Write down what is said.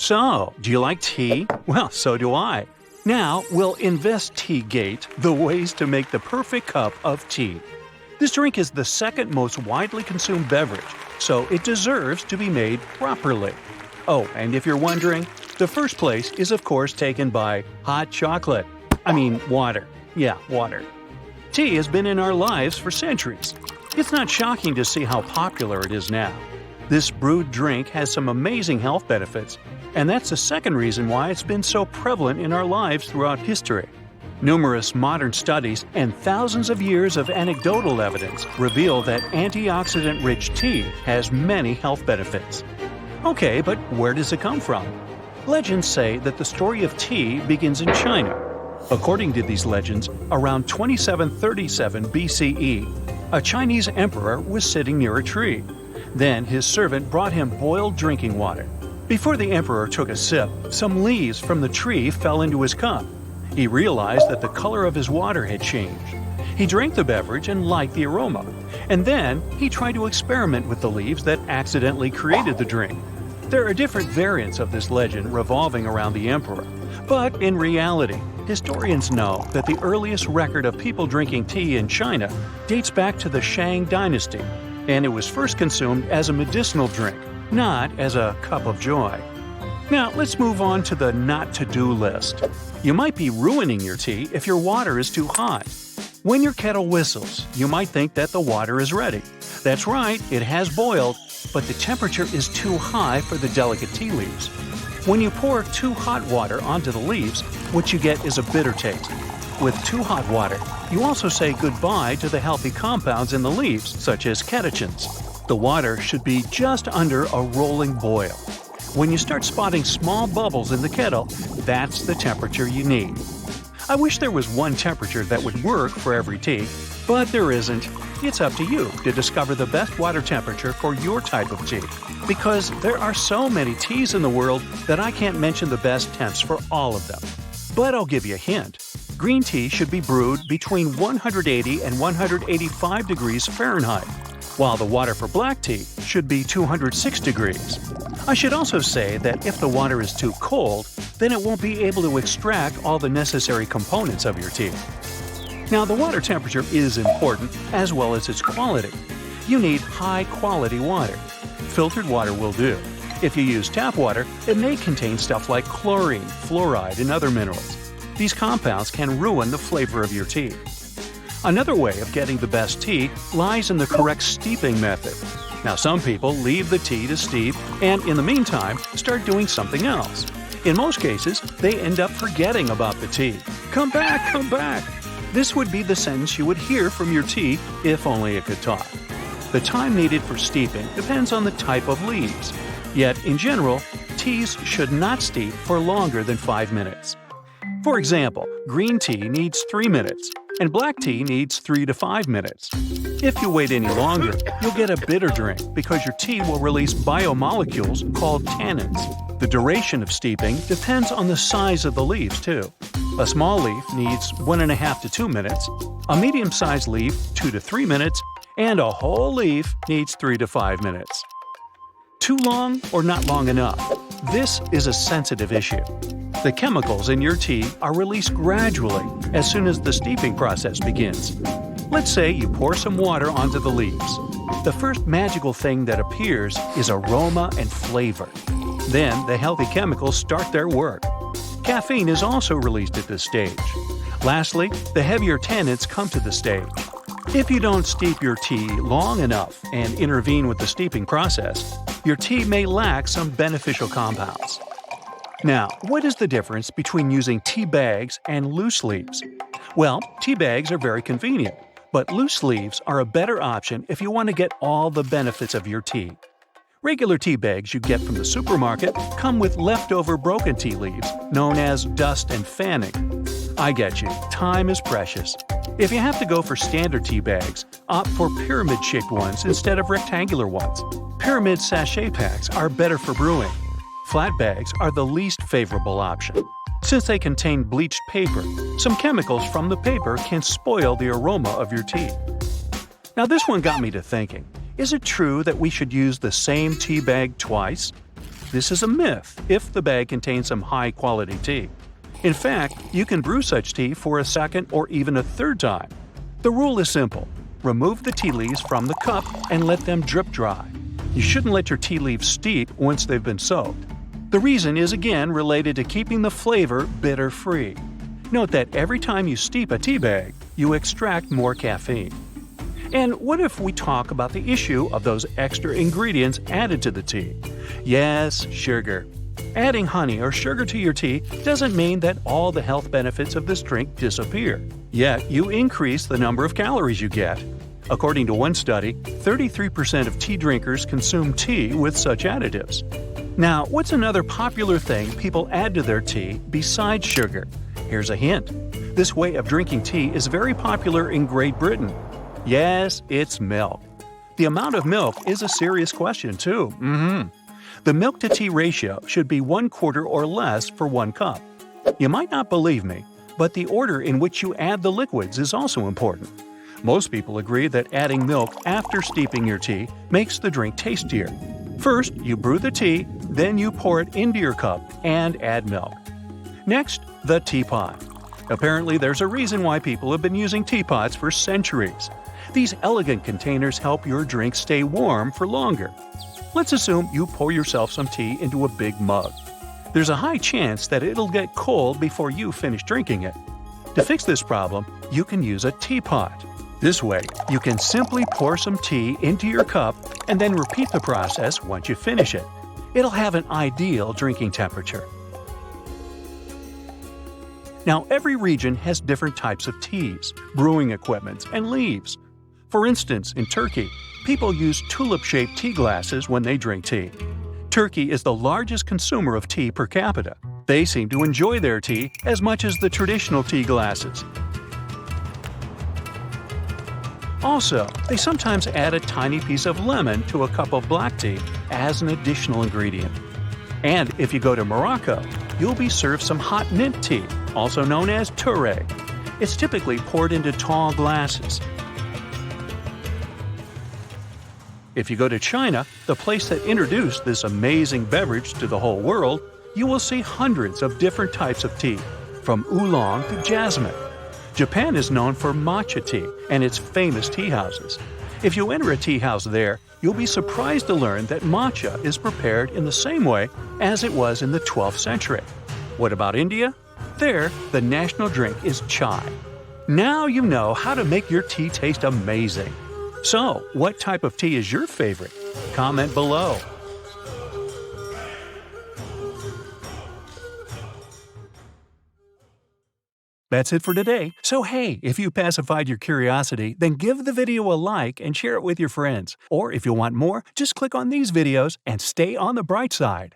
So, do you like tea? Well, so do I. Now, we'll investigate the ways to make the perfect cup of tea. This drink is the second most widely consumed beverage, so it deserves to be made properly. Oh, and if you're wondering, the first place is of course taken by hot chocolate. Water. Yeah, water. Tea has been in our lives for centuries. It's not shocking to see how popular it is now. This brewed drink has some amazing health benefits, and that's the second reason why it's been so prevalent in our lives throughout history. Numerous modern studies and thousands of years of anecdotal evidence reveal that antioxidant-rich tea has many health benefits. Okay, but where does it come from? Legends say that the story of tea begins in China. According to these legends, around 2737 BCE, a Chinese emperor was sitting near a tree. Then his servant brought him boiled drinking water. Before the emperor took a sip, some leaves from the tree fell into his cup. He realized that the color of his water had changed. He drank the beverage and liked the aroma, and then he tried to experiment with the leaves that accidentally created the drink. There are different variants of this legend revolving around the emperor, but in reality, historians know that the earliest record of people drinking tea in China dates back to the Shang dynasty, and it was first consumed as a medicinal drink, not as a cup of joy. Now, let's move on to the not-to-do list. You might be ruining your tea if your water is too hot. When your kettle whistles, you might think that the water is ready. That's right, it has boiled, but the temperature is too high for the delicate tea leaves. When you pour too hot water onto the leaves, what you get is a bitter taste. With too hot water, you also say goodbye to the healthy compounds in the leaves, such as catechins. The water should be just under a rolling boil. When you start spotting small bubbles in the kettle, that's the temperature you need. I wish there was one temperature that would work for every tea, but there isn't. It's up to you to discover the best water temperature for your type of tea. Because there are so many teas in the world that I can't mention the best temps for all of them. But I'll give you a hint. Green tea should be brewed between 180 and 185 degrees Fahrenheit, while the water for black tea should be 206 degrees. I should also say that if the water is too cold, then it won't be able to extract all the necessary components of your tea. Now, the water temperature is important, as well as its quality. You need high-quality water. Filtered water will do. If you use tap water, it may contain stuff like chlorine, fluoride, and other minerals. These compounds can ruin the flavor of your tea. Another way of getting the best tea lies in the correct steeping method. Now, some people leave the tea to steep and, in the meantime, start doing something else. In most cases, they end up forgetting about the tea. Come back, come back! This would be the sentence you would hear from your tea if only it could talk. The time needed for steeping depends on the type of leaves. Yet, in general, teas should not steep for longer than 5 minutes. For example, green tea needs 3 minutes, and black tea needs 3 to 5 minutes. If you wait any longer, you'll get a bitter drink because your tea will release biomolecules called tannins. The duration of steeping depends on the size of the leaves, too. A small leaf needs 1.5 to 2 minutes, a medium-sized leaf 2 to 3 minutes, and a whole leaf needs 3 to 5 minutes. Too long or not long enough? This is a sensitive issue. The chemicals in your tea are released gradually as soon as the steeping process begins. Let's say you pour some water onto the leaves. The first magical thing that appears is aroma and flavor. Then the healthy chemicals start their work. Caffeine is also released at this stage. Lastly, the heavier tannins come to the stage. If you don't steep your tea long enough and intervene with the steeping process, your tea may lack some beneficial compounds. Now, what is the difference between using tea bags and loose leaves? Well, tea bags are very convenient, but loose leaves are a better option if you want to get all the benefits of your tea. Regular tea bags you get from the supermarket come with leftover broken tea leaves, known as dust and fanning. I get you, time is precious. If you have to go for standard tea bags, opt for pyramid-shaped ones instead of rectangular ones. Pyramid sachet packs are better for brewing. Flat bags are the least favorable option. Since they contain bleached paper, some chemicals from the paper can spoil the aroma of your tea. Now, this one got me to thinking. Is it true that we should use the same tea bag twice? This is a myth if the bag contains some high-quality tea. In fact, you can brew such tea for a second or even a third time. The rule is simple. Remove the tea leaves from the cup and let them drip dry. You shouldn't let your tea leaves steep once they've been soaked. The reason is again related to keeping the flavor bitter-free. Note that every time you steep a tea bag, you extract more caffeine. And what if we talk about the issue of those extra ingredients added to the tea? Yes, sugar. Adding honey or sugar to your tea doesn't mean that all the health benefits of this drink disappear. Yet, you increase the number of calories you get. According to one study, 33% of tea drinkers consume tea with such additives. Now, what's another popular thing people add to their tea besides sugar? Here's a hint. This way of drinking tea is very popular in Great Britain. Yes, it's milk. The amount of milk is a serious question, too. The milk-to-tea ratio should be 1/4 or less for 1 cup. You might not believe me, but the order in which you add the liquids is also important. Most people agree that adding milk after steeping your tea makes the drink tastier. First, you brew the tea, then you pour it into your cup and add milk. Next, the teapot. Apparently, there's a reason why people have been using teapots for centuries. These elegant containers help your drink stay warm for longer. Let's assume you pour yourself some tea into a big mug. There's a high chance that it'll get cold before you finish drinking it. To fix this problem, you can use a teapot. This way, you can simply pour some tea into your cup and then repeat the process once you finish it. It'll have an ideal drinking temperature. Now, every region has different types of teas, brewing equipment, and leaves. For instance, in Turkey, people use tulip-shaped tea glasses when they drink tea. Turkey is the largest consumer of tea per capita. They seem to enjoy their tea as much as the traditional tea glasses. Also, they sometimes add a tiny piece of lemon to a cup of black tea as an additional ingredient. And if you go to Morocco, you'll be served some hot mint tea, also known as touré. It's typically poured into tall glasses. If you go to China, the place that introduced this amazing beverage to the whole world, you will see hundreds of different types of tea, from oolong to jasmine. Japan is known for matcha tea and its famous tea houses. If you enter a tea house there, you'll be surprised to learn that matcha is prepared in the same way as it was in the 12th century. What about India? There, the national drink is chai. Now you know how to make your tea taste amazing. So, what type of tea is your favorite? Comment below. That's it for today. So hey, if you pacified your curiosity, then give the video a like and share it with your friends. Or if you want more, just click on these videos and stay on the bright side.